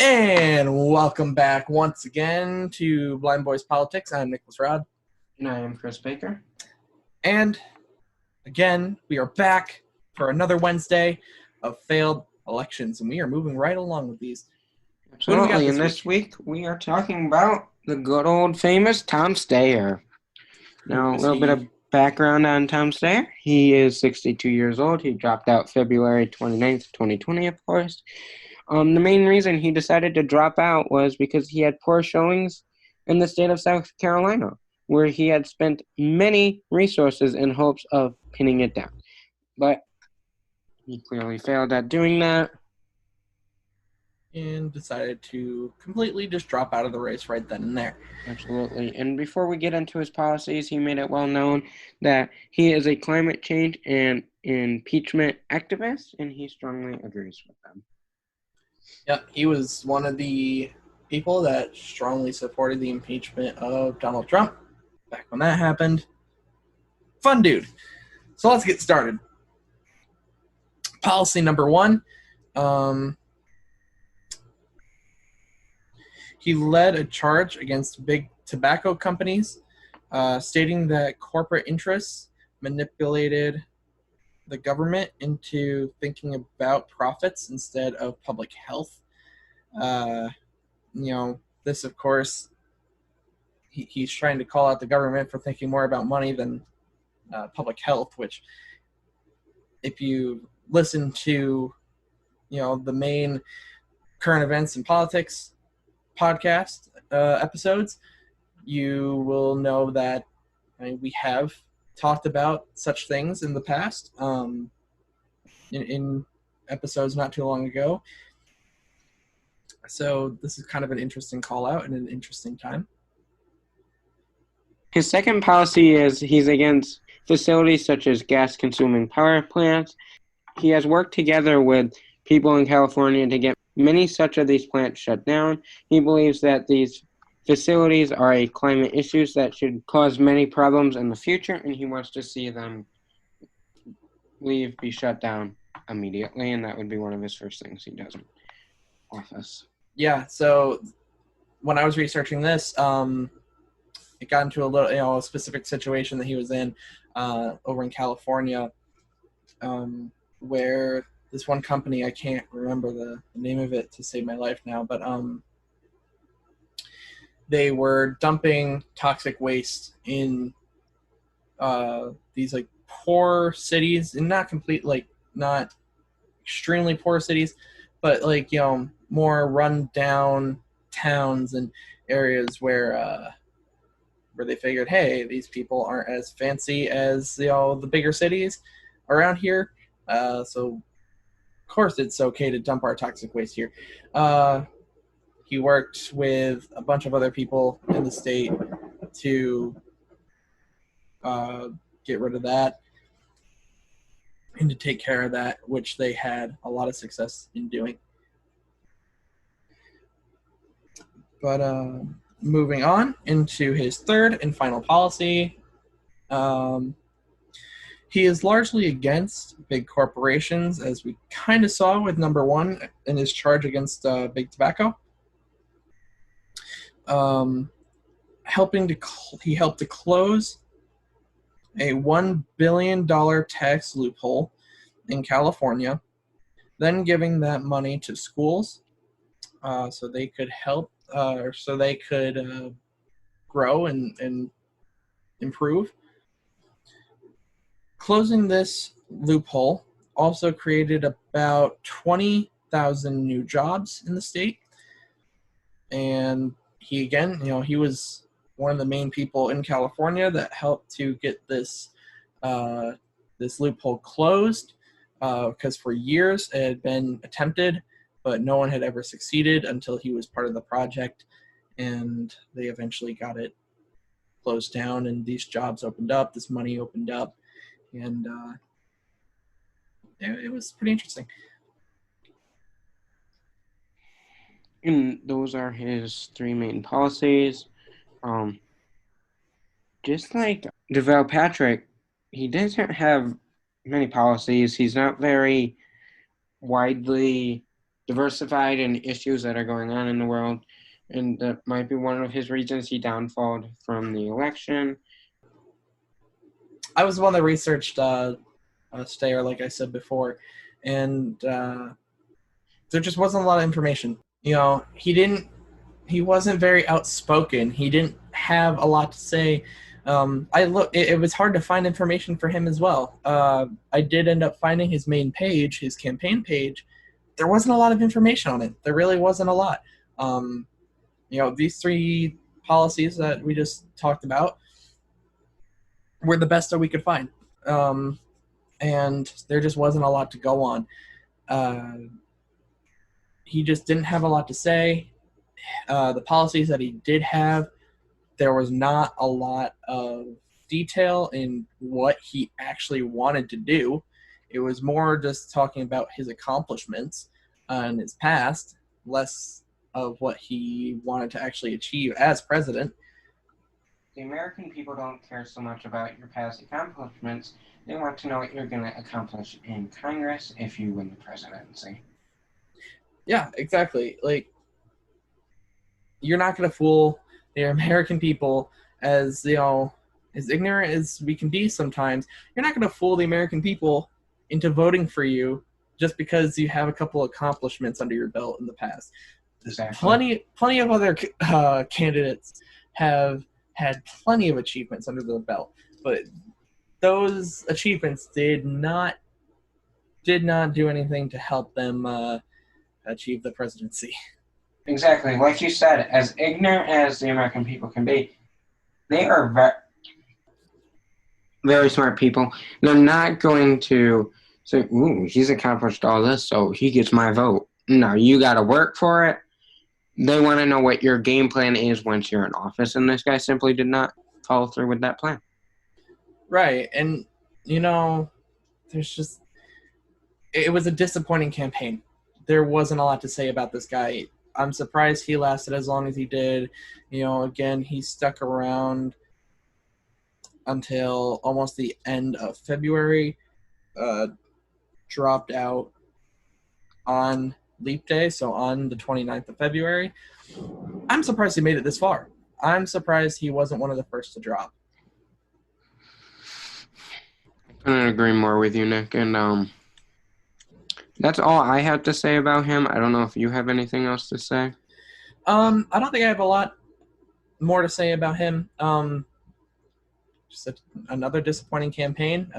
And welcome back once again to Blind Boys Politics. I'm Nicholas Rod. And I am Chris Baker. And again, we are back for another Wednesday of failed elections. And we are moving right along with these. What do we got Absolutely. And this week we are talking about the good old famous Tom Steyer. Now, a little bit of background on Tom Steyer. He is 62 years old. He dropped out February 29th, 2020, of course. The main reason he decided to drop out was because he had poor showings in the state of South Carolina, where he had spent many resources in hopes of pinning it down. But he clearly failed at doing that. And decided to completely just drop out of the race right then and there. Absolutely. And before we get into his policies, he made it well known that he is a climate change and impeachment activist, and he strongly agrees with them. Yeah, he was one of the people that strongly supported the impeachment of Donald Trump back when that happened. Fun dude. So let's get started. Policy number one. He led a charge against big tobacco companies, stating that corporate interests manipulated the government into thinking about profits instead of public health. This, of course, he's trying to call out the government for thinking more about money than public health, which, if you listen to, the main current events and politics podcast episodes, you will know that we have talked about such things in the past in episodes not too long ago. So this is kind of an interesting call out and an interesting time. His second policy is he's against facilities such as gas-consuming power plants. He has worked together with people in California to get many such of these plants shut down. He believes that these facilities are a climate issues that should cause many problems in the future, and he wants to see them be shut down immediately, and that would be one of his first things he does in office. Yeah, so when I was researching this, it got into a little, a specific situation that he was in over in California, where this one company, I can't remember the name of it to save my life now, but they were dumping toxic waste in these like poor cities, and not extremely poor cities, but more run down towns and areas where they figured, hey, these people aren't as fancy as the bigger cities around here, so of course it's okay to dump our toxic waste here. He worked with a bunch of other people in the state to get rid of that and to take care of that, which they had a lot of success in doing. But moving on into his third and final policy, he is largely against big corporations, as we kind of saw with number one in his charge against big tobacco. He helped to close a $1 billion tax loophole in California, then giving that money to schools so they could help, grow and improve. Closing this loophole also created about 20,000 new jobs in the state. And he was one of the main people in California that helped to get this loophole closed, because for years it had been attempted, but no one had ever succeeded until he was part of the project, and they eventually got it closed down, and these jobs opened up, this money opened up, and it was pretty interesting. And those are his three main policies. Just like Deval Patrick, he doesn't have many policies. He's not very widely diversified in issues that are going on in the world. And that might be one of his reasons he downfalled from the election. I was the one that researched Steyer, like I said before, and there just wasn't a lot of information. He wasn't very outspoken. He didn't have a lot to say. It was hard to find information for him as well. I did end up finding his main page, his campaign page. There wasn't a lot of information on it. There really wasn't a lot. These three policies that we just talked about were the best that we could find. And there just wasn't a lot to go on. He just didn't have a lot to say. The policies that he did have, there was not a lot of detail in what he actually wanted to do. It was more just talking about his accomplishments in his past, less of what he wanted to actually achieve as president. The American people don't care so much about your past accomplishments. They want to know what you're going to accomplish in Congress if you win the presidency. Yeah, exactly. Like, you're not going to fool the American people, as as ignorant as we can be sometimes. You're not going to fool the American people into voting for you just because you have a couple accomplishments under your belt in the past. Exactly. Plenty of other candidates have had plenty of achievements under their belt, but those achievements did not do anything to help them achieve the presidency. Exactly. Like you said, as ignorant as the American people can be, they are very smart people. They're not going to say, ooh, he's accomplished all this, so he gets my vote. No, you got to work for it. They want to know what your game plan is once you're in office, and this guy simply did not follow through with that plan. Right, and, there's just... It was a disappointing campaign. There wasn't a lot to say about this guy. I'm surprised he lasted as long as he did. Again, he stuck around until almost the end of February, dropped out on Leap Day, so on the 29th of February. I'm surprised he made it this far. I'm surprised he wasn't one of the first to drop. I couldn't agree more with you, Nick, and that's all I have to say about him. I don't know if you have anything else to say. I don't think I have a lot more to say about him. Just another disappointing campaign.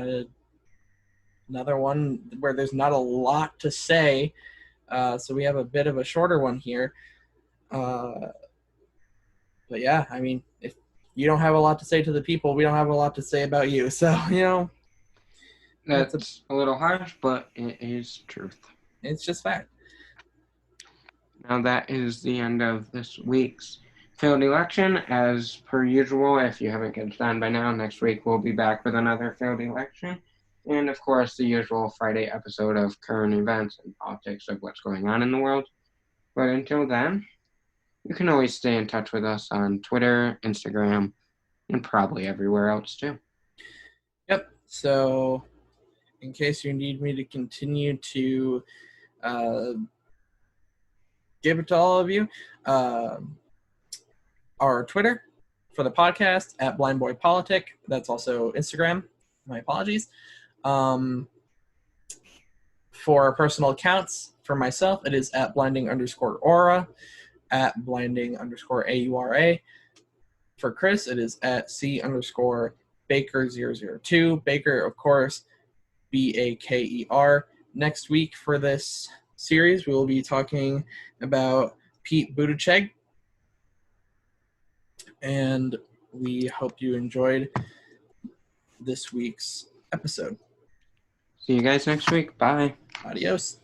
Another one where there's not a lot to say. So we have a bit of a shorter one here. But yeah, I mean, if you don't have a lot to say to the people, we don't have a lot to say about you. So, That's a little harsh, but it is truth. It's just fact. Now that is the end of this week's failed election. As per usual, if you haven't catched on by now, next week we'll be back with another failed election. And of course, the usual Friday episode of current events and politics of what's going on in the world. But until then, you can always stay in touch with us on Twitter, Instagram, and probably everywhere else too. Yep. So in case you need me to continue to give it to all of you, our Twitter for the podcast at blindboypolitic. That's also Instagram. My apologies. For our personal accounts, for myself, it is at blinding_aura, at blinding_aura. For Chris, it is at C_Baker002. Baker, of course, Baker. Next week for this series, we will be talking about Pete Buttigieg. And we hope you enjoyed this week's episode. See you guys next week. Bye. Adios.